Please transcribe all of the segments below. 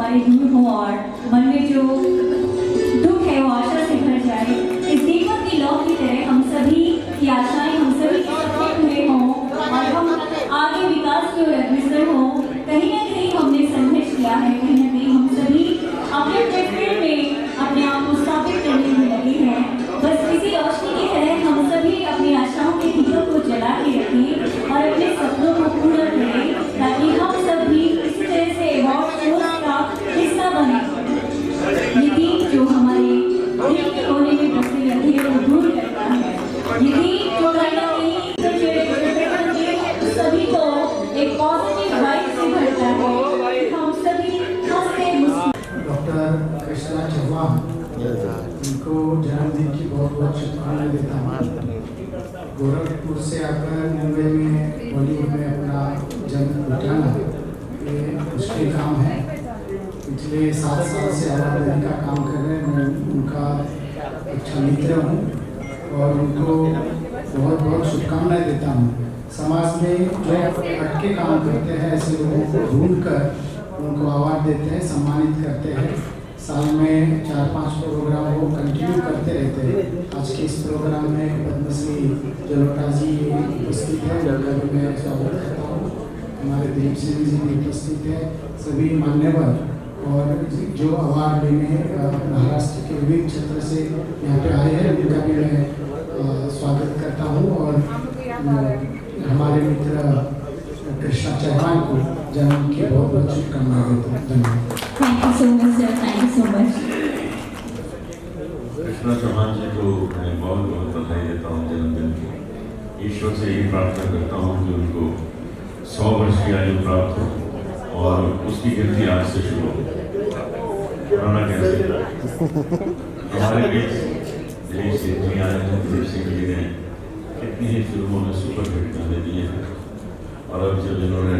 हमारे दूर हो और मन में जो दुख है वो आशा से भर जाए। इस दीपक की लौ की तरह हम सभी की आशाएं, हम सभी के सपने पूरे हों और हम आगे विकास की ओर अग्रसर हों। कहीं ना कहीं हमने संघर्ष किया है, कहीं ना कहीं हम सभी अपने फील्ड में अपने आप को स्थापित करने में लगे हैं। बस किसी रोशनी की तरह हम सभी अपनी आशाओं के दीपक को जला के रखें और अपने सपनों को पूरा करें, ताकि हम सब भी इसी तरह से अवार्ड शोज का हिस्सा बने। ये दीप जो हमारे दिल के कोने में बसे अंधेरे को दूर करता है, ये दीप जो कहीं ना कहीं सभी को एक पॉजिटिव वाइब से भरता है। हम सभी हंसते मुस्कुराते। डॉक्टर कृष्णा चौहान, उनको जन्मदिन की बहुत बहुत शुभकामनाएं देता हूँ। गोरखपुर से आकर मुंबई में बॉलीवुड में अपना जन्म बिताना ये मुश्किल काम है। पिछले 7 साल से अवार्ड देने का काम कर रहे हैं। मैं उनका अच्छा मित्र हूँ और उनको बहुत बहुत शुभकामनाएं देता हूँ। समाज में जो हटके काम करते हैं ऐसे लोगों को ढूंढ कर उनको अवार्ड देते हैं, सम्मानित करते हैं। साल में 4-5 प्रोग्राम वो कंटिन्यू करते रहते हैं। आज के इस प्रोग्राम में पद्मश्री जलोटा जी उपस्थित है, उनका भी मैं स्वागत करता हूँ। हमारे दिलीप सिंह जी भी उपस्थित है। सभी मान्यवर और जो अवार्ड लेने महाराष्ट्र के विविध क्षेत्र से यहाँ पे आए हैं, उनका भी मैं स्वागत करता हूँ। और हमारे मित्र कृष्णा चौहान को जन्म की बहुत बहुत शुभकामनाएं देता हूँ। धन्यवाद। Thank you so much sir, thank you so much. Krishna Chauhan ji को मैं बहुत बहुत बधाई देता हूँ जन्मदिन की। ईश्वर से यही प्रार्थना करता हूँ कि उनको 100 वर्ष की आयु प्राप्त हो और उसकी गिनती आज से शुरू हो। पुराना कैसे हमारे बीच दिलीप सिंह जी आए हैं। दिलीप सिंह जी ने कितनी ही फिल्मों में सुपर हिट गाने दिए हैं और अब जब इन्होंने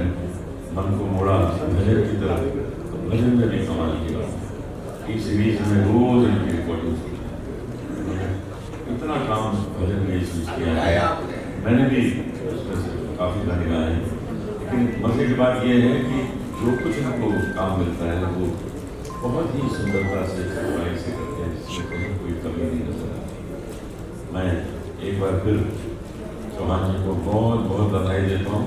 मन को मोड़ा भजन की तरफ, तो भजन में भी कमाल किया। इस सीरीज में रोज इनकी रिकॉर्डिंग इतना काम भजन में इस बीच किया है। मैंने भी उसमें से काफ़ी गाने गाए हैं, लेकिन मजे की बात यह है कि जो कुछ इनको काम मिलता है वो बहुत ही सुंदरता से सफाई से करते हैं, जिसमें कहीं कोई कमी नहीं नजर आती। मैं एक बार फिर चौहान जी को बहुत बहुत बधाई देता हूँ।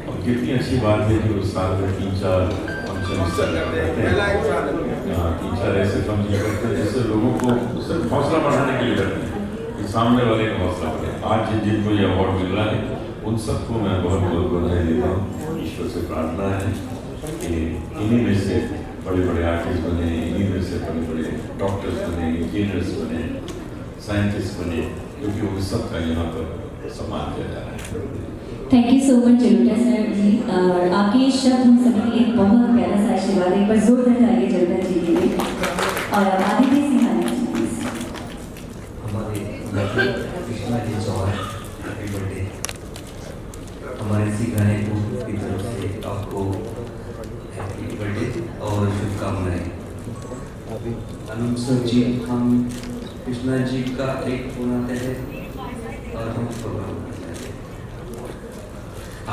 और कितनी अच्छी बात है कि उस साल में 3-4 फंक्शन करते हैं, 3-4 ऐसे फंक्शन करते हैं जिससे लोगों को सिर्फ हौसला बढ़ाने के लिए करते हैं कि सामने वाले का हौसला बढ़े। आज जिनको ये अवार्ड मिल रहा है उन सबको मैं बहुत बहुत बधाई देता हूँ। ईश्वर से प्रार्थना है कि इन्हीं में से बड़े बड़े आर्टिस्ट बने, इन्हीं में से बड़े बड़े डॉक्टर्स बने, इंजीनियर्स बने, साइंटिस्ट बने, क्योंकि वो सबका यहाँ पर सम्मान किया जा रहा है। Thank you so much Jalota sir ji. और आपके शब्द हम सभी के लिए बहुत प्यारा सा आशीर्वाद। एक बार जोरदार तालियां जलोटा जी के लिए। और अब आदित्य सिंह हमारे कृष्णा जी चौहान, हैप्पी बर्थडे। हमारे इसी गाने को की तरफ से आपको हैप्पी बर्थडे और शुभकामनाएं। अनंत सर जी, हम कृष्णा जी का एक फोन आते हैं और हम प्रोग्राम करते हैं।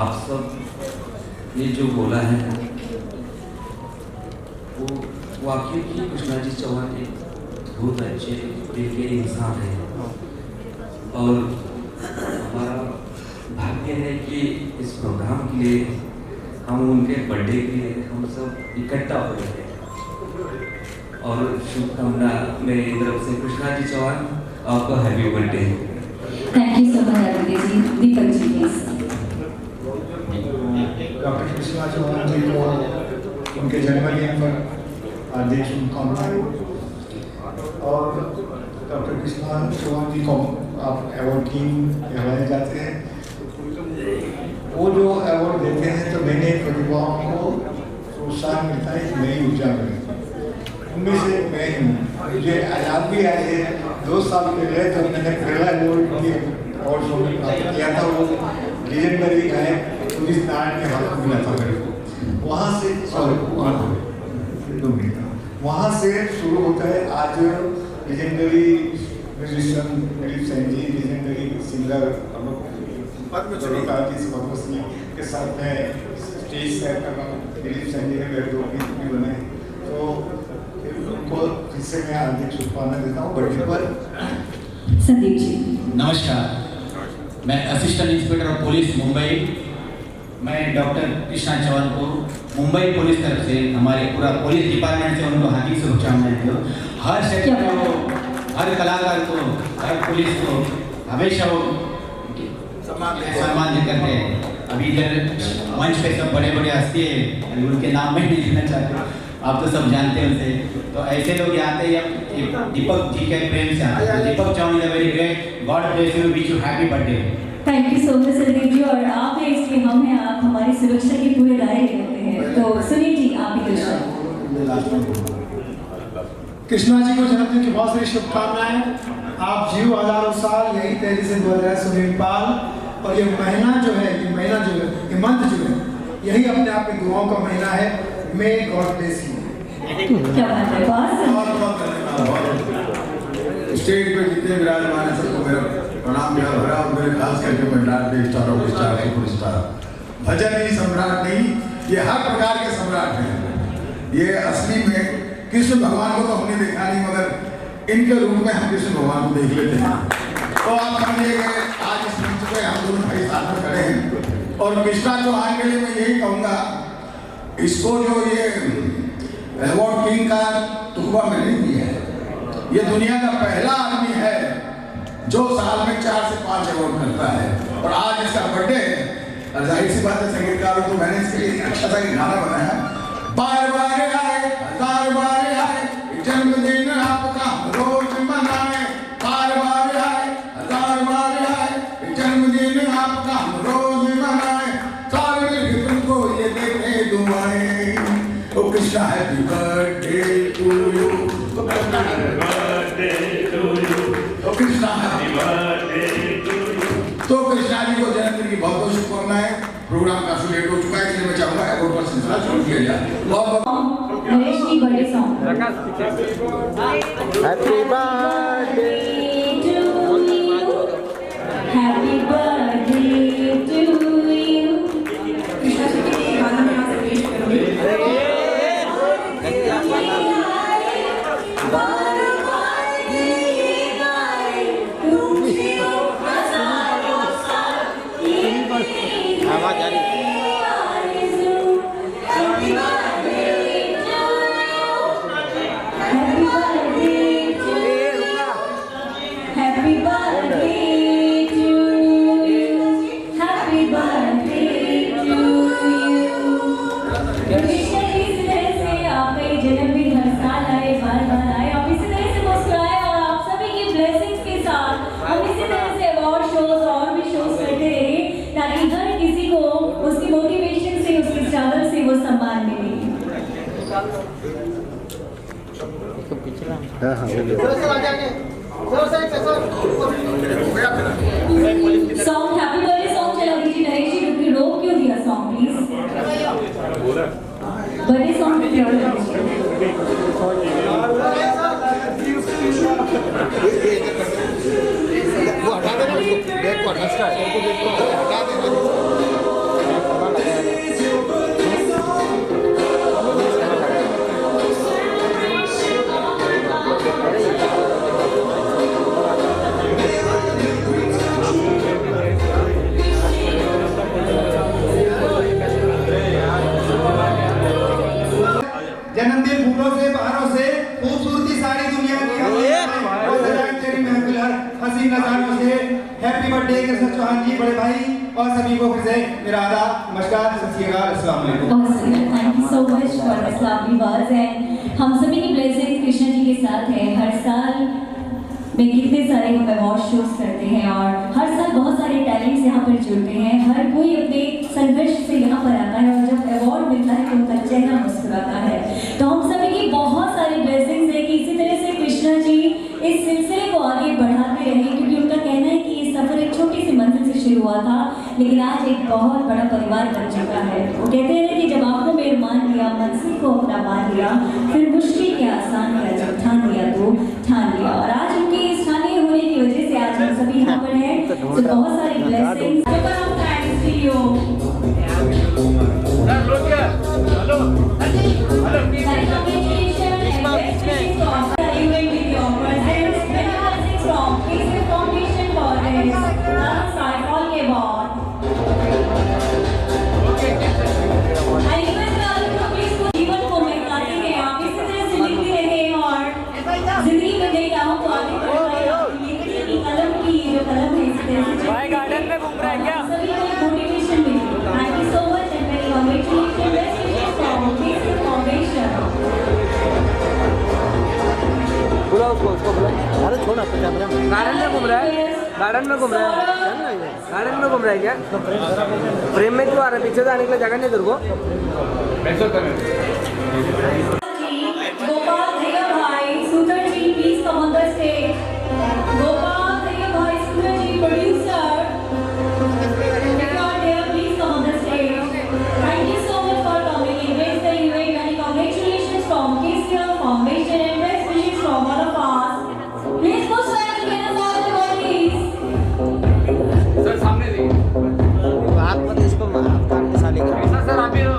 आप सब ने जो बोला है वो वाकई की कृष्णा जी चौहान एक बहुत अच्छे दिल के इंसान हैं और हमारा भाग्य है कि इस प्रोग्राम के लिए हम उनके बर्थडे के लिए हम सब इकट्ठा हो रहे हैं। और शुभकामना मेरी तरफ से कृष्णा जी चौहान, आपको happy birthday. Thank you so much Aditya ji. Deepak ji please. Doctor Krishna Chauhan ji को उनके जन्मदिन पर हार्दिक शुभकामनाएं। और डॉक्टर कृष्णा चौहान जी को आप अवार्ड किंग कहलाए जाते हैं। वो जो अवार्ड देते हैं तो मैंने प्रतिभाओं को प्रोत्साहन मिलता है, नई ऊर्जा मिलती है। उनमें से मैं हूँ। मुझे याद भी आए हैं 2 साल पहले जब मैंने पहला अवार्ड और शो में प्राप्त किया था, वो लेजेंडरी गायक पुलिस नारायण के हाथ में मिला था मेरे को। वहाँ से वहाँ से शुरू होता है। आज legendary musician Dilip Singh ji, legendary singer Padmashri के साथ मैं स्टेज शेयर कर रहा हूँ। दिलीप सिंह जी ने मेरे 2 गीत भी बनाए। तो से मैं हार्दिक शुभकामनाएं देता हूँ बर्थडे पर। संदीप जी। नमस्कार, मैं assistant inspector of police Mumbai, मैं डॉक्टर कृष्णा चौहान को मुंबई पुलिस तरफ से हमारे पूरा पुलिस डिपार्टमेंट से उनको हार्दिक शुभकामनाएं देता हूँ। हर सेक्टर को, हर कलाकार को, हर पुलिस को हमेशा वो सम्मान करते हैं। अभी इधर मंच पे सब बड़े बड़े हस्ती है, उनके नाम में नहीं लेना चाहते, आप तो सब जानते हैं उनसे। तो ऐसे लोग यहाँ आते हैं, दीपक जी के प्रेम से आते हैं। Deepak Chauhan is a very great, god bless you, wish you happy birthday. Thank you so much Sandeep ji. और आप हैं इसलिए हम हैं, आप हमारी सुरक्षा के पूरे दायरे रहते हैं। तो सुनील जी आप ही कुछ। कृष्णा जी को जन्मदिन की बहुत सारी शुभकामनाएं। आप जीव हजारों साल, यही तेजी से बोल रहा है सुनील पाल। और ये महीना जो है, ये मंथ जो है, यही अपने आप में दुआओं का महीना है। May God bless you. क्या बात है, बहुत धन्यवाद। स्टेज पे जितने विराजमान है सबको मेरा प्रणाम प्यार भरा। और मेरे खास करके मैं star of star super star, भजन ही सम्राट नहीं, ये हर प्रकार के सम्राट हैं। ये असली में कृष्ण भगवान को तो हमने देखा नहीं, मगर इनके रूप में हम कृष्ण भगवान को देख लेते हैं। तो आप समझिए कि आज इस मंच पे हम दोनों भाई साथ में खड़े हैं। और कृष्णा चौहान के लिए मैं यही कहूँगा, इसको जो ये अवार्ड किंग का तुकबा मैंने दिया है, ये दुनिया का पहला आदमी है जो साल में 4 से 5 अवार्ड करता है। और आज इसका बर्थडे है, जाहिर सी बात है संगीतकार तो मैंने इसके लिए अच्छा सा एक गाना बनाया, बार बार आए हजार बार आए जन्मदिन आपका रोज मनाए, बार बार आए हजार बार आए जन्मदिन आपका रोज मनाए, सारे मिलकर तुमको ये देखे दुआएं। ओ Krishna happy birthday to you, ओ Krishna happy birthday to you, ओ Krishna happy birthday to you. तो कृष्णा जी को जन्मदिन की बहुत बहुत शुभकामनाएं। प्रोग्राम काफी लेट हो चुका है, इसलिए मैं चाहूंगा अवार्ड का सिलसिला शुरू किया जाए। बहुत नरेश जी बड़े song. Happy birthday to you, happy birthday to you. Krishna ji के लिए गाना मैं आपसे पेश करूंगी। आवाज आ रही है। Happy birthday to you. Happy birthday to you. Krishna इस तरह से आपका ये जन्मदिन हर साल आए, बार बार आए, आप इसी तरह से मुस्कुराए और आप सभी की ब्लेसिंग्स के साथ हम इसी तरह से अवार्ड शोज और भी शोज करते रहे, ताकि हर किसी को उसकी मोटिवेशन से, उसकी स्ट्रगल से वो सम्मान मिले। सॉन्ग हैप्पी बर्थडे सॉन्ग चला दीजिए नरेश जी, क्योंकि रोक क्यों दिया सॉन्ग प्लीज। बर्थडे सॉन्ग वो हटा दे, बैक को हटा दे। जन्मदिन फूलों से, बहारों से, खूबसूरती सारी दुनिया की तेरी महफिल हर हसीन नजारों से। हैप्पी बर्थडे कृष्णा चौहान जी, बड़े भाई, और सभी को फिर से मेरा आदाब, नमस्कार, सत श्री अकाल, अस्सलाम वालेकुम। Thank you so much for this lovely words. And हम सभी की ब्लेसिंग कृष्ण जी के साथ है। हर साल में कितने सारे हम अवार्ड शोज करते हैं और हर साल बहुत सारे टैलेंट्स यहाँ पर जुड़ते हैं। हर कोई अपने संघर्ष से यहाँ पर आता है और जब अवार्ड मिलता है तो उनका चेहरा मुस्कुराता है। तो हम सभी की बहुत सारी ब्लेसिंग्स है कि इसी तरह से कृष्णा जी इस सिलसिले को आगे बढ़ाते रहें, क्योंकि उनका कहना है कि ये सफर एक छोटी सी मंजिल से शुरू हुआ था, लेकिन आज एक बहुत बड़ा परिवार बन चुका है। वो कहते हैं कि जब आपको मेरे मान लिया, मंजिल को अपना मान लिया, फिर मुश्किल क्या आसान किया, जब ठान लिया तो ठान लिया। और आज उनके इस ठाने होने की वजह से आज हम सभी यहाँ पर हैं। तो बहुत सारी ब्लेसिंग्स। गार्डन में घूम रहा है, गार्डन में घूम रहा है, गार्डन में घूम रहा है क्या? फ्रेम में क्यों आ रहा है? पीछे जाने के लिए जगह नहीं तेरे को? गोपाल भैया भाई Sundar ji please come on the stage. Gopal भैया भाई Sundar ji producer please come on the stage. Thank you so much for coming in grace the event and congratulations from KCR foundation and best wishes from all of us. Please push hands together for the bodies. Sir सामने देखिए, हाथ मत इसको हाथ काट के साले का। सर आप ही हो।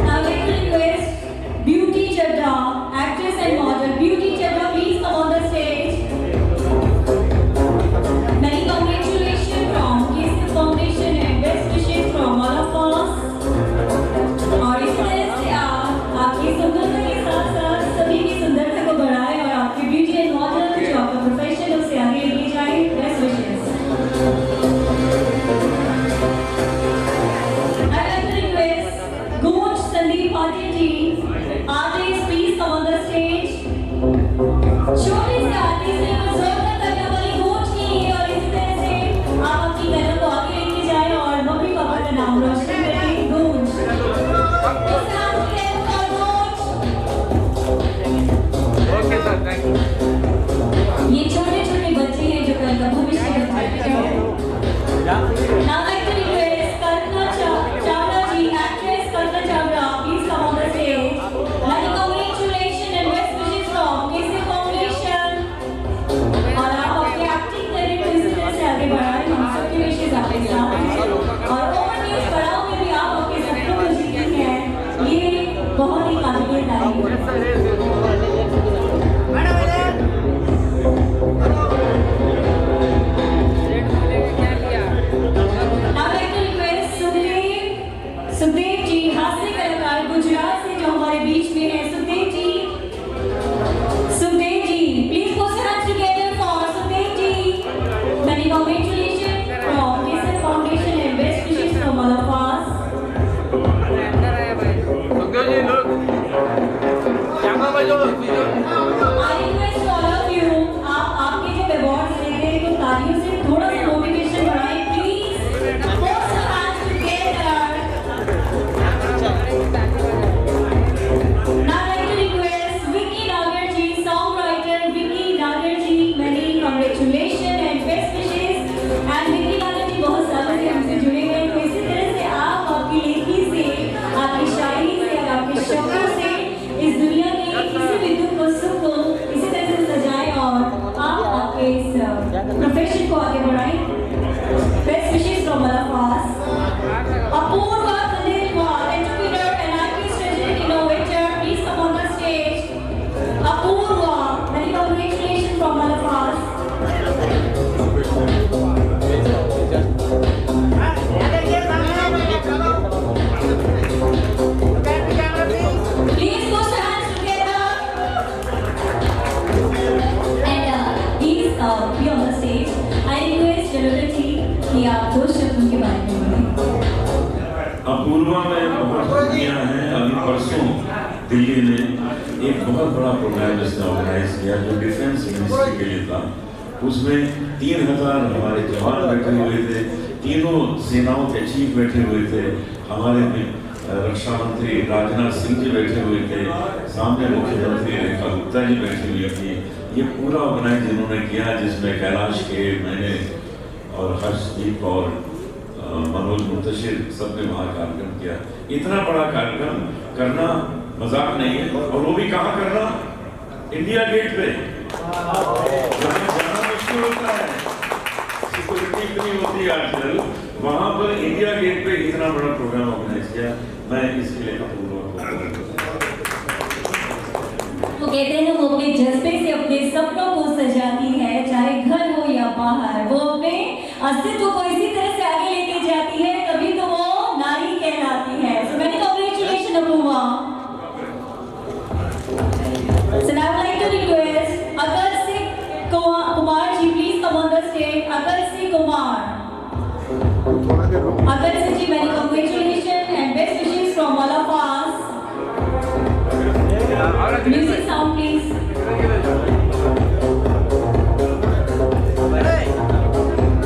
Now let me request Beauty Chadha, actress and model. Beauty Chadha, please come on the stage. Many congratulations from KC Foundation and best wishes from all of us. और इस तरह से आप आपकी सुंदरता के साथ साथ सभी की सुंदरता को बढ़ाएं और आपकी ब्यूटी एंड मॉडल जो आपका प्रोफेशन है उसे आगे लेके जाए। Best wishes. I like to request Coach Sandeep Bhatia ji, artist, please come on the stage. छोटे से आर्टिस्ट ने जोरदार तालियां वाली कोच की है और इस तरह से आप अपनी कला को आगे लेके जाएं और मम्मी पापा का नाम रोशन करें। कोच तो नाम के coach. Okay sir, thank you. ये छोटे छोटे बच्चे हैं जो कल का भविष्य बनाते हैं। Now I like to request Kalpana Chawla ji, actress Kalpana Chawla, please come on the stage. Many congratulations and best wishes from KC Foundation. और आप अपने एक्टिंग करियर को इसी तरह से आगे बढ़ाएं, हम सबके विशेष आपके साथ हैं। और ओवर न्यूज़ पढ़ाओ में भी आप अपने सपनों को जीती हैं, ये बहुत ही काबिल तारीफ है। Now I like to request Sukhdev ji, हास्य कलाकार गुजरात से जो हमारे बीच में है। Sukhdev ji, please push your hands together for Sukhdev ji. Many congratulations from KC Foundation and best wishes from all of us. Sukhdev ji लोग कैमरा बजो। I request all of you, आप आपके जब अवार्ड्स लेते हैं तो तालियों से थोड़ा सा मोटिवेशन बढ़ाएं please. Push your hands together. Now I like to request Vicky Nagar ji, songwriter Vicky Nagar ji, many congratulations and best wishes. And Vicky Nagar ji बहुत सालों से हमसे जुड़े हुए हैं, तो इसी तरह से आप आपकी लेखनी से, आपकी शायरी से और आपके शब्दों से इस दुनिया के किसी भी दुख को सुख को इसी तरह से सजाएं और आप आपके इस प्रोफेशन को आगे बढ़ाएं। Best wishes from all of us. Apurva Khandelwal, entrepreneur and artist resident innovator, please come on the stage. Apurva, many congratulation from all of us. Please push your hands together. And please be on the stage. I request Jalora ji कि आप दो शब्दों के बारे में बोलें। अपूर्वा में बहुत खुशियाँ हैं। अभी परसों दिल्ली में एक बहुत बड़ा प्रोग्राम इसने ऑर्गेनाइज किया जो डिफेंस मिनिस्ट्री के लिए था। उसमें 3000 हमारे जवान बैठे हुए थे, तीनों सेनाओं के चीफ बैठे हुए थे, हमारे रक्षा मंत्री राजनाथ सिंह जी बैठे हुए थे, सामने मुख्यमंत्री रेखा गुप्ता जी बैठी हुई थी। ये पूरा ऑर्गेनाइज इन्होंने किया जिसमें कैलाश के, मैंने और हर्षदीप और मनोज मुंतशिर सबने वहाँ कार्यक्रम किया। इतना बड़ा कार्यक्रम करना मजाक नहीं है, और वो भी कहाँ करना? इंडिया गेट पे। जाना मुश्किल होता है, सिक्योरिटी इतनी होती है आजकल, वहाँ पर इंडिया गेट पे इतना बड़ा प्रोग्राम ऑर्गेनाइज किया। मैं इसके लिए वो कहते हैं वो अपने जज्बे से अपने सपनों को सजाती है, चाहे घर हो या बाहर, वो अपने अस्तित्व को इसी तरह से आगे लेके जाती है, तभी तो वो नारी कहलाती है। So many congratulations, Apurva. So now I would like to request Akal Singh Kumar ji, please come on the stage. Akal Singh Kumar. Agarsi ji, many congratulations and best wishes from all of us. Music sound please.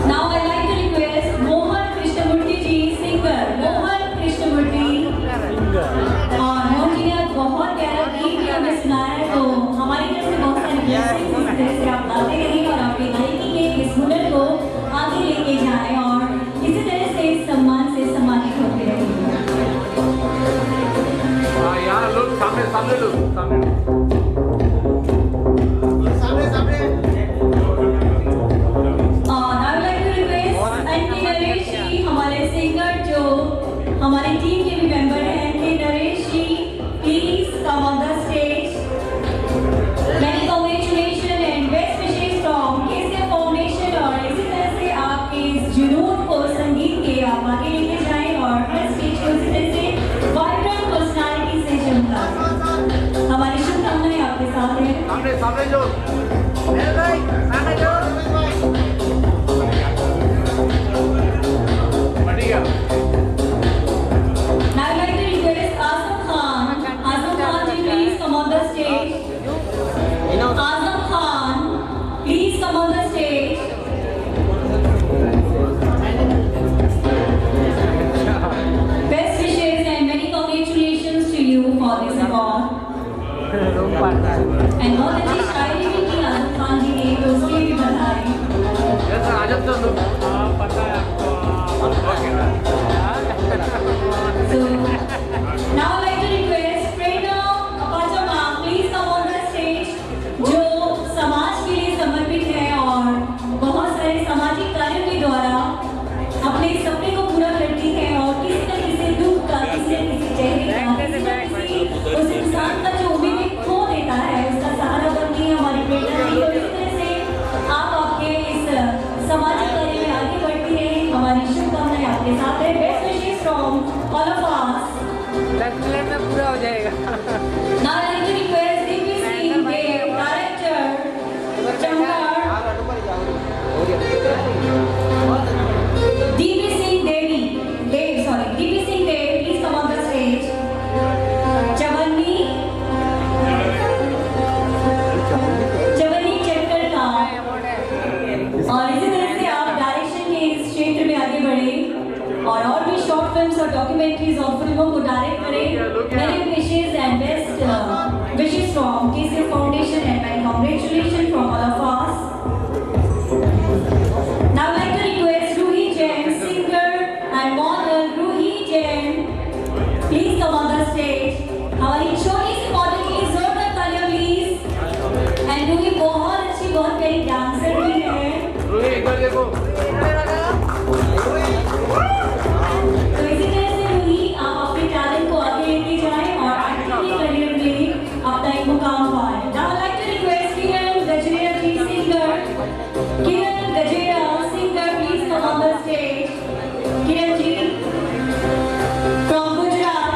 Now I like to request Mohan Krishnamurti ji, singer Mohan Krishnamurti. और मोहन जी ने आज बहुत प्यारा गीत भी हमें सुनाया है, तो हमारी तरफ से बहुत सारी blessings इस तरह से आप गाते रहिए और आपके गायकी के इस हुनर को आगे लेके जाएं और इसी तरह से सम्मान से सम्मानित होते रहिए। यहाँ लोग सामने सामने लोग सामने और I would like to request NK Naresh ji, हमारे सिंगर जो हमारी टीम के भी मेंबर हैं, NK Naresh ji, please come on the stage. Many congratulations and best wishes from KCF Foundation और इसी तरह से आपके इस जुनून को संगीत के आप आगे लेके जाएं और हर स्टेज को इसी तरह से वाइब्रेंट पर्सनालिटी से चमकाएं। हमारी शुभकामनाएं आपके साथ हैं। सामने सामने जो सामने जो बढ़िया। Now I'd like to request Azam Khan. Azam Khan ji, please come on the stage. Azam Khan, please come on the stage. Best wishes and many congratulations to you for this award. And बहुत अच्छी शायरी भी की आजम खान जी ने, तो उसके भी बधाई। आजम तो पता है आपको। So now I'd like to request Prerna Apachama, please come on the stage, जो समाज के लिए समर्पित है और बहुत सारे सामाजिक कार्यों के द्वारा अपने सपने को पूरा करती है और किसी न किसी दुख का, किसी न किसी चेहरे का, किसी न किसी उस इंसान का जो उम्मीदें खो देता है, उसका सहारा बनती है हमारी प्रेरणा जी। और इसी तरह से आप आपके इस सामाजिक कार्य में आगे बढ़ती रहें, हमारी शुभकामनाएं आपके साथ है। Best wishes from all of us. 10 minute में पूरा हो जाएगा। Now I'd like to request DP Singh, the director, Chandar. DP Singh Devi, please come on the stage. Chavanni चक्कर का। और इसी तरह से आप डायरेक्शन के इस क्षेत्र में आगे बढ़े और भी शॉर्ट फिल्म्स और डॉक्यूमेंट्रीज और फिल्मों को डायरेक्ट करें। Many wishes and best wishes from KCF Foundation and many congratulations from all of us. Now I'd like to request Ruhi Jain, singer and model Ruhi Jain, please come on the stage. हमारी छोटी सी model की जोरदार तालियां please. And Ruhi बहुत अच्छी, बहुत प्यारी dancer भी है। रूही एक बार देखो। तो इसी तरह से रूही आप अपने टैलेंट को आगे लेके जाएं और एक्टिंग करियर में अपना एक मुकाम पाएं। Now I'd like to request Kiran Gajera ji, singer. Kiran Gajera, singer, please come on the stage. Kiran ji from Gujarat.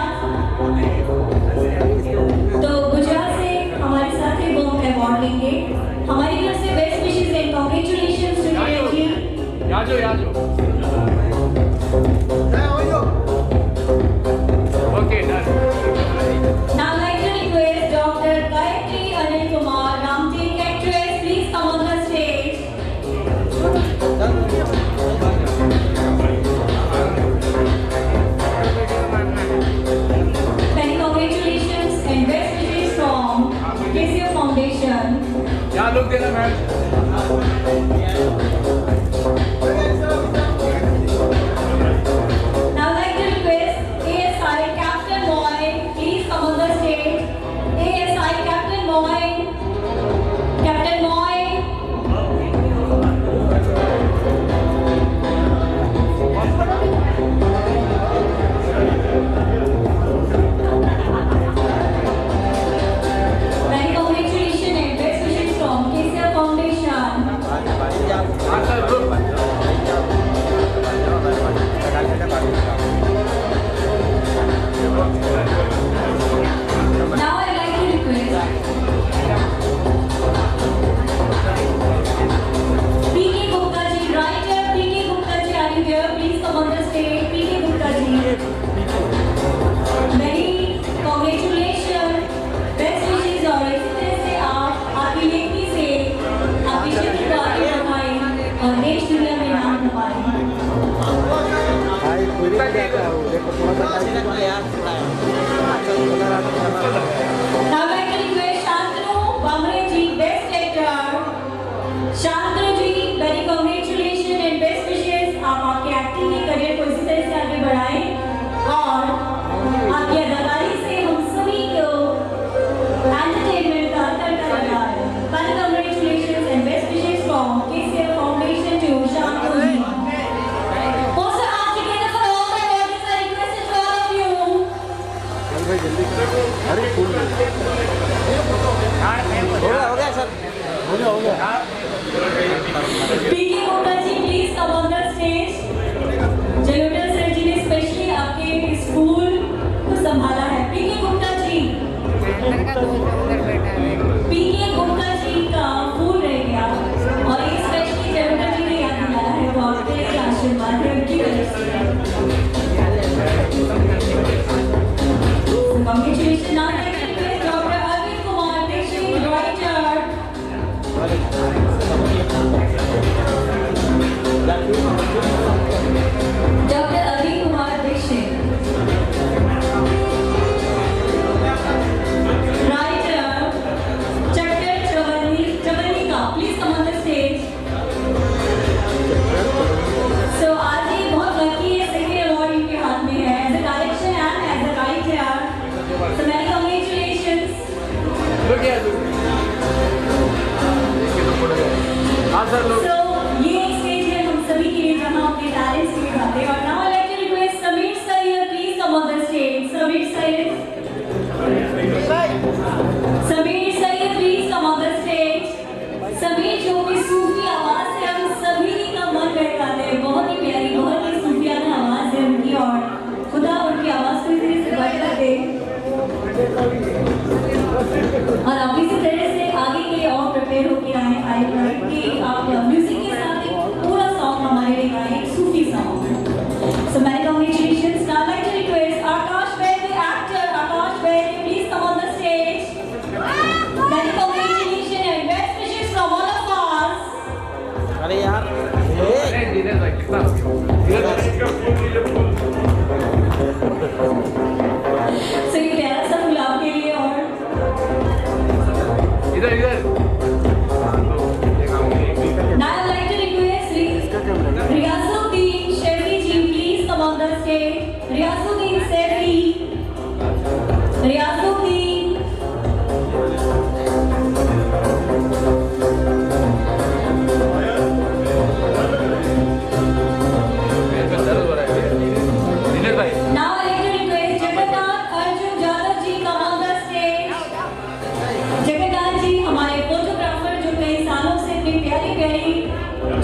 तो गुजरात से हमारे साथ ही वो अवार्ड लेंगे। हमारी तरफ से best wishes and congratulations to Kiran ji. याजो okay done. Now I'd like to request Dr. Gayatri Anil Kumar, Ramtek actress, please come on the stage. Many congratulations and best wishes from KCF Foundation. यहाँ लोग देना ma'am. Now I'd like to request ASI Captain Moy, please come on the stage. ASI Captain Moy. Captain Moy. Many congratulations and best wishes from KCF Foundation. Now I'd like to request PK Gupta ji, writer PK Shantanu ji, very congratulation and best wishes. आप आपके acting के career को इसी तरह से आगे बढ़ाएं और आपकी अदाकारी से हम सभी को एंटरटेनमेंट का करता रहा है। Very congratulation and best wishes from KCF foundation to Shantanu ji. Also ask together for all the audience, I request to all of you. भाई जल्दी अरे फूल हो गया सर हो गया PK Gupta ji please come on the stage. Jalota sir ji ने स्पेशली आपके school को संभाला है। पीके गुप्ता जी, पीके गुप्ता जी का फूल रह गया और ये स्पेशली जलोटा जी ने याद दिलाया है। वो आपके लिए आशीर्वाद है उनकी वजह से। Congratulations, now I request Dr. Arvind Kumar Dixit, writer. Dr. Arvind Kumar Dixit, writer, Chakra Chavalika, please come on the stage. So आज ये बहुत लकी है, सेकंड अवार्ड इनके हाथ में है as a direction and as a writer. So many congratulations. So ये एक स्टेज है हम सभी के लिए जहाँ अपने टैलेंट्स को दिखाते हैं। और now I like to request Sameer Syed, please come on the stage. Sameer Syed, please come on the stage. Sameer जो कि सूफी आवाज से हम सभी का मन बहलाते हैं। बहुत ही प्यारी, बहुत ही सूफियाना आवाज है उनकी और खुदा उनकी आवाज को इस तरह से बढ़ा दे। और आप इसी तरह से आगे के लिए और प्रिपेयर होके आए कि आप म्यूजिक के साथ एक पूरा सॉन्ग हमारे लिए गाएं, एक सूफी song. So many congratulations. Now I'd like to request Akash Baid, the actor. Akash Baid, please come on the stage. Many congratulations and best wishes from all of us. अरे यार So ये प्यारा सा फूल आपके लिए और इधर now I'd like to request Riyazuddin Shefi ji, please come on the stage. Riyazuddin Shefi. Riyazuddin. Now I like to request Jagannath Arjun Jadhav ji, come on the stage. Jagannath जी हमारे photographer जो कई सालों से इतनी प्यारी प्यारी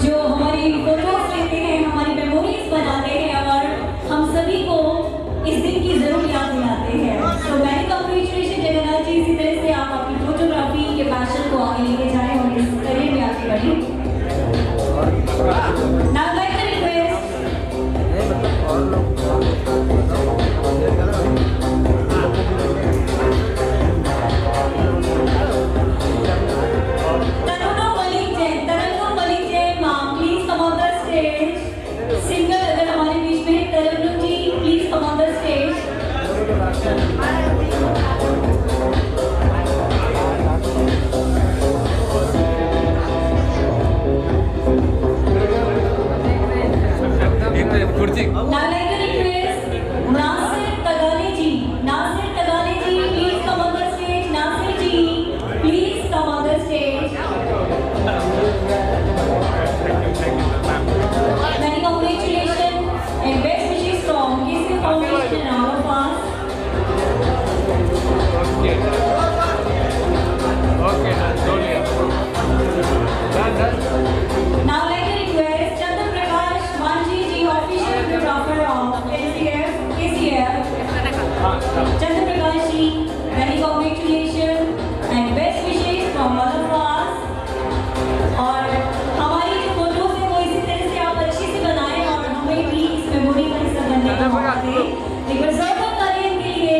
जो हमारी फोटोज लेते हैं, हमारी मेमोरीज बनाते हैं और हम सभी को इस दिन की जरूर याद दिलाते हैं। तो मैंने कांग्रेचुलेशन जगन्नाथ जी, इसी तरह से आप अपनी फोटोग्राफी के पैशन को आगे लेके जाएं और इस करियर में आगे बढ़ें। Now I'd like to request Tarannum Malik Jain, ma'am, please come on the stage. Singer अगर हमारे बीच में तरन्नुम जी, please come on the stage. Now I'd like to request Nasir Tagale ji. Nasir Tagale ji, please come on the stage. Nasir ji, please come on the stage. Many congratulations and best wishes from KCF Foundation and all of us. Now I'd like to request Chandra Prakash Manji ji, official photographer of KCF. Chandra Prakash ji, many congratulations and best wishes from all of us. और हमारी जो photos है वो इसी तरह से आप अच्छी से बनाएं और हमें भी इस मेमोरी का हिस्सा बनने का मौका दें। एक बार ज़रूर करें इनके लिए।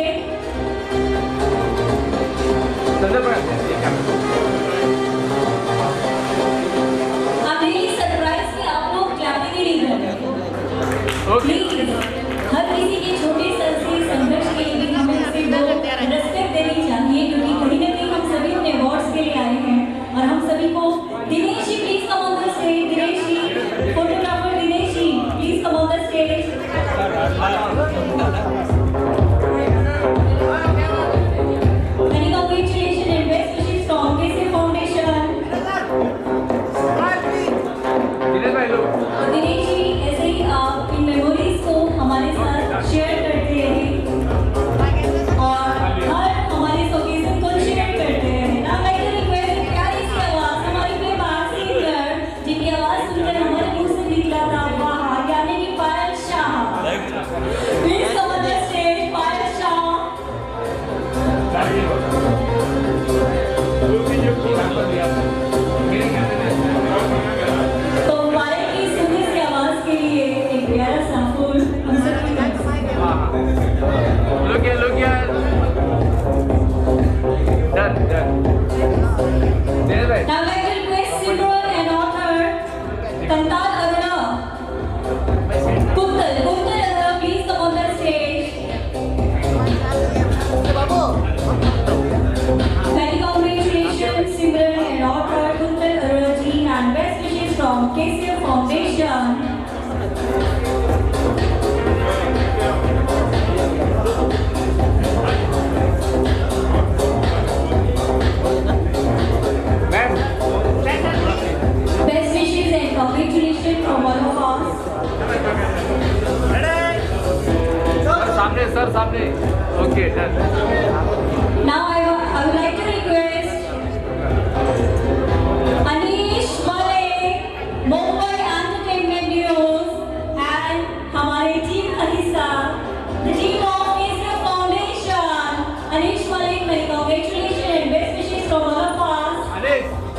आप रियली सरप्राइज कि आप लोग क्लैपिंग ही नहीं कर रहे। प्लीज हर किसी के छोटे से संघर्ष के लिए भी हमें from KCF Foundation. Best wishes and congratulations from all of us. Sir सामने okay done Now I would like to request Anish Malik, Mumbai Entertainment News, and हमारे टीम का हिस्सा, the team of KCF Foundation. Anish Malik, many congratulations and best wishes from all of us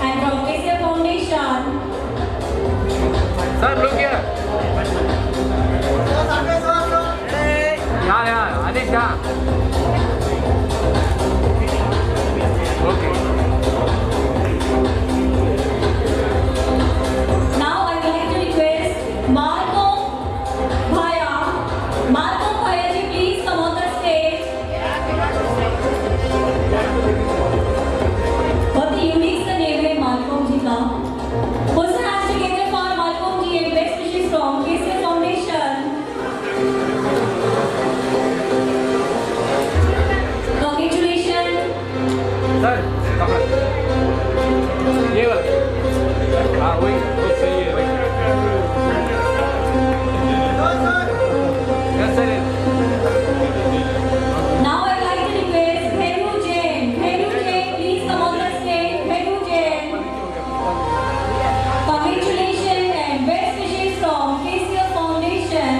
and from KCF Foundation. Sir लोग क्या यहाँ अनिश यहाँ okay Now I would like to request Marco Bhaya. Marco Bhaya ji, please come on the stage. बहुत ही unique सा name है Malcolm जी का. Put your hands together for Malcolm ji and best wishes from KCF Foundation. Congratulations. Sir कमरा ये वाला हाँ वही वो सही है वही yes sir Now I would like to request Bhenu Jain. Bhenu Jain, please come on the stage. Bhenu Jain. Congratulations and best wishes from KCF Foundation.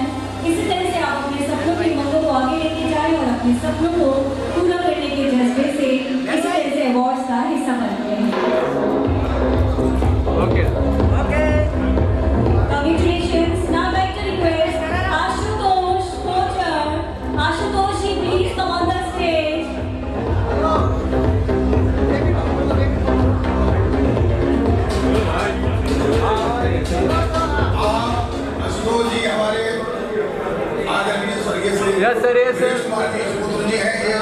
इसी तरह से आप अपने सपनों की मंगों को आगे लेके जाएं और अपने सपनों को पूरा करने के जज्बे से इसी तरह से अवार्ड्स का हिस्सा बनते हैं. Okay Congratulations. Now I'd like to request Ashutosh Kochar. Ashutosh ji, please come on the stage. Ashutosh ji हमारे आदरणीय स्वर्गीय Shri yes sir yes Suresh sir Kumar ji सुपुत्र जी हैं ये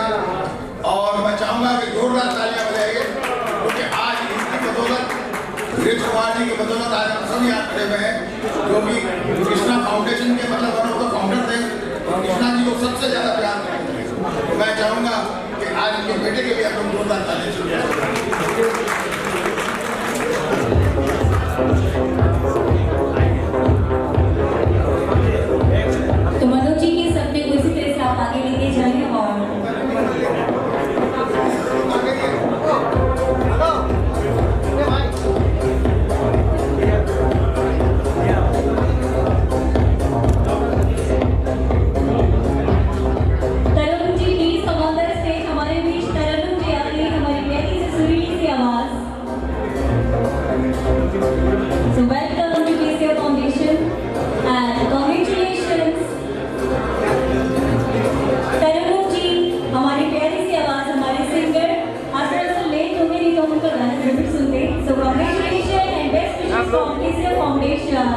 और मैं चाहूंगा कि जोरदार तालियां बजाइए क्योंकि आज इसकी बदौलत सुरेश कुमार जी की बदौलत आज हम सब यहाँ खड़े हुए हैं जो कि कृष्णा फाउंडेशन के मतलब वन ऑफ द फाउंडर थे और कृष्णा जी को सबसे ज्यादा प्यार करते हैं. तो मैं चाहूंगा कि आज इनके बेटे के लिए हम जोरदार तालियां शुरू करें. तो मनोज जी के सपने को इसी तरह से आप आगे लेके जाएं और Tarannum ji please come on the stage. हमारे बीच तरनुम जी आते हैं हमारी प्यारी से सुरीली सी आवाज. So welcome to KCF Foundation and congratulations. तरनुम जी हमारी प्यारी सी आवाज हमारे सिंगर आजकल लेट हो गए नहीं तो उनका गाना जरूर सुनते. So congratulations and best wishes from KCF Foundation.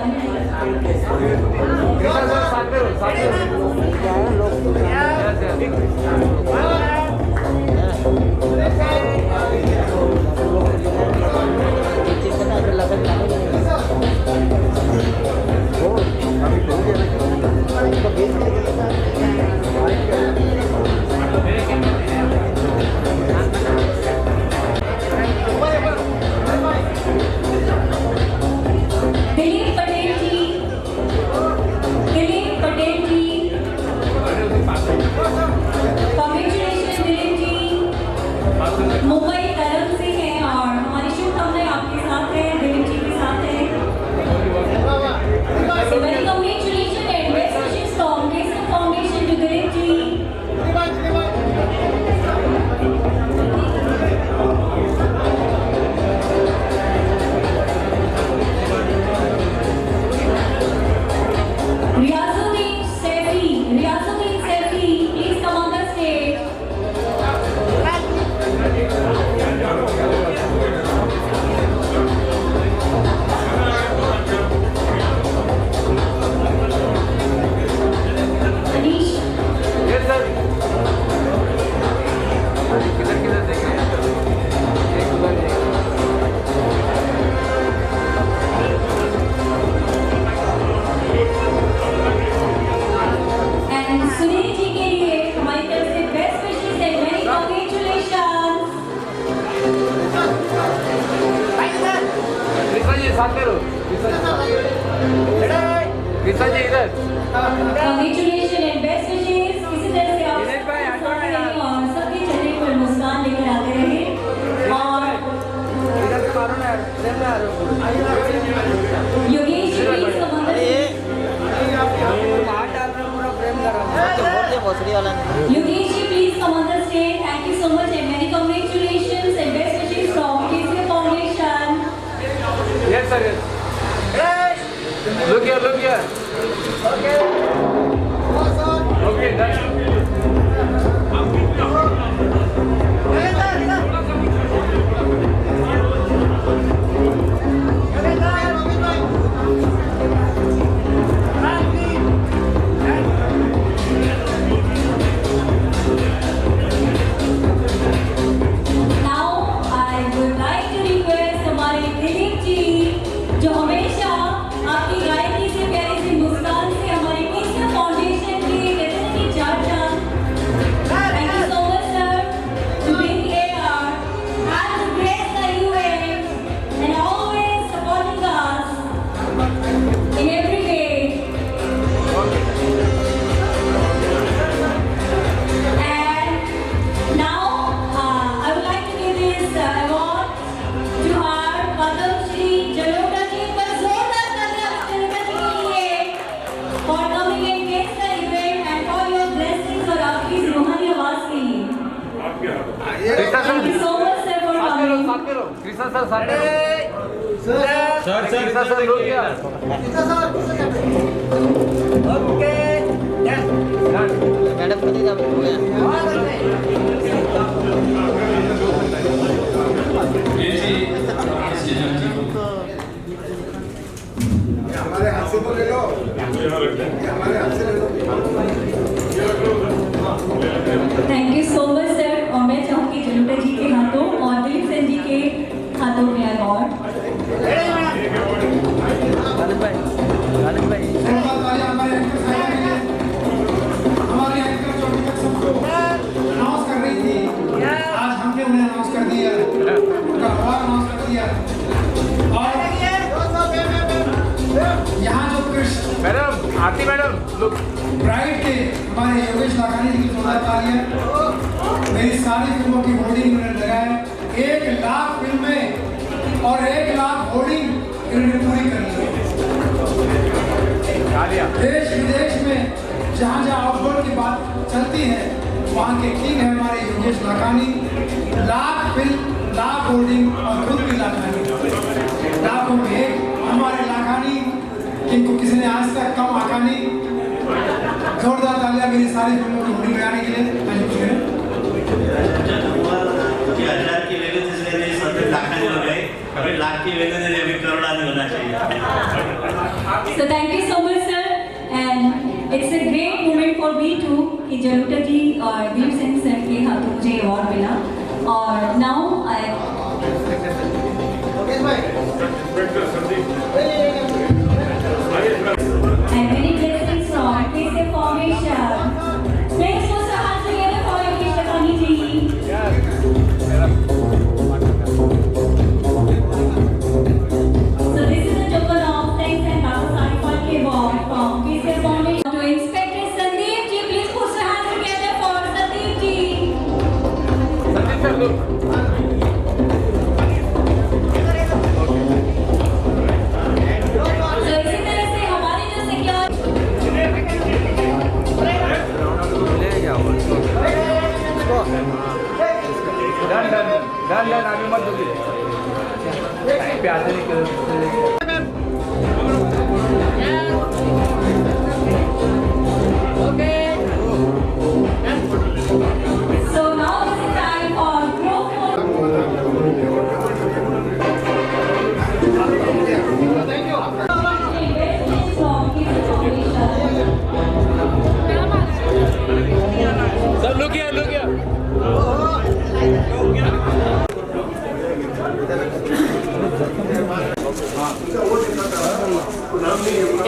Sir सामने दिलीप पटेल जी. दिलीप पटेल जी. Congratulations साथ में लो कृष्णा जी इधर Congratulations and best wishes. इसी तरह से आप दिनेश भाई, आटो में यार। और सबके चेहरे पर मुस्कान लेकर आते रहे और इधर से मारो ना यार इधर ना योगेश जी प्लीज कमंदर हाथ डाल रहा पूरा फ्रेम कर रहा Yogesh ji please come on the stage. Thank you so much and many congratulations and best wishes from KCF Foundation. yes sir yes look here okay done Now I would like to request हमारे दिलीप जी जो हमेशा आपकी गायकी से प्यारी सी मुस्कान से हमारे KCF फाउंडेशन के कहते हैं कि चार चांद. Thank you so much sir to being here and to grace the event and always supporting us in every way. And now I would like to give this award to our Padam Shri Jalota ji पर जोरदार तालियां जनता जी के लिए for coming and grace the event and for your blessings और आपकी रूहानी आवाज के लिए. Krishna Thank you so much sir for साथ में लो coming. साथ में लो कृष्णा सर साथ में लो सर कृष्णा सर लो क्या मैडम को दीजिए हो गया हमारे हाथ से तो ले लो हमारे हाथ से ले लो Thank you so much sir और मैं चाहूँगी जलोटा जी के हाथों और दिलीप सेन जी के हाथों में अवार्ड. गालिब भाई हमारे एंकर साहब के लिए हमारी एंकर जो अभी तक सबको अनाउंस कर रही थी आज हमने उन्हें अनाउंस कर दिया उनका अवार्ड अनाउंस कर दिया. और यहाँ जो कृष्ण मैडम आरती मैडम लुक ब्राइड के हमारे योगेश लाखानी जी की जोरदार तालियां. मेरी सारी फिल्मों की होर्डिंग उन्होंने लगाए 1 लाख फिल्में और 1 लाख होर्डिंग इन्होंने पूरी कर ली. देश विदेश में जहाँ जहाँ आउटबोर्ड की बात चलती है वहाँ के किंग है हमारे योगेश लाखानी. लाख फिल्म लाख होर्डिंग और खुद भी लाखानी लाखों में एक हमारे लाखानी जिनको किसी ने आज तक कम आका नहीं. जोरदार तालियां मेरी सारी फिल्मों की होर्डिंग लगाने के लिए. हजार की वैल्यू इसलिए सब लाखानी हो गए अभी लाख की वैल्यू ने अभी करोड़ानी होना चाहिए. So thank you so much sir and it's a great moment for me too कि जलोटा जी और दिलीप सेन सर के हाथों मुझे अवार्ड मिला और now I and many blessings from KCF Foundation. Let's put our hands together for Yogesh Lakhani ji. So this is a token of thanks and Baba Sahib Phalke award from KCF Foundation to Inspector Sandeep ji. Please put your hands together for Sandeep ji. Sandeep sir look So इसी तरह से हमारे जो security ले क्या हुआ done आगे मत दो प्यार से So now is the time for group सब लुक किया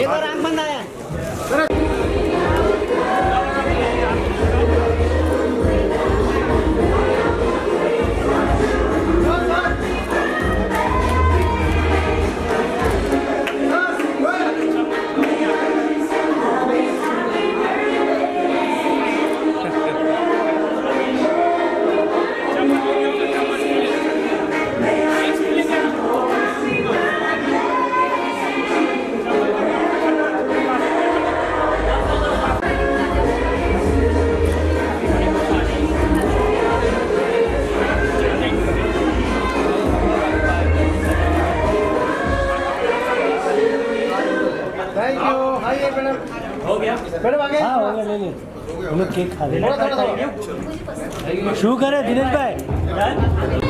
एक और आंख बंद आया हो गया मैडम आगे हाँ हो गया ले ले हम लोग केक खा रहे हैं शुरू करें दिनेश भाई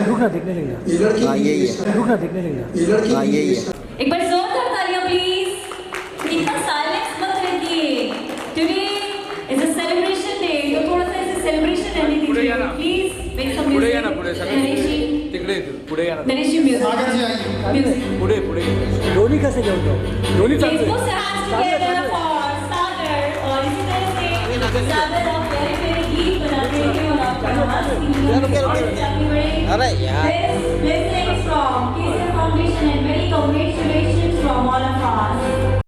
रुकना देखने लेंगे ये लड़की हाँ यही है रुकना देखने लेंगे ये लड़की हाँ यही है एक बार जोरदार तालियां प्लीज। इतना साइलेंस मत रखिए। Today is a celebration day, तो थोड़ा सा इसे सेलिब्रेशन रहने दीजिए प्लीज। Make some music. तिकडे पुढे या ना नरेश म्यूजिक। आगे से आइए म्यूजिक। पुढे दोन्ही कसे घेऊन जाऊ दोन्ही Please चालतंय put your hands together for Sagar और इसी तरह से सागर आप प्यारे प्यारे गीत बनाते हैं और आपका आवाज अरे यार Blessings from KCR Foundation and many congratulations from all of us.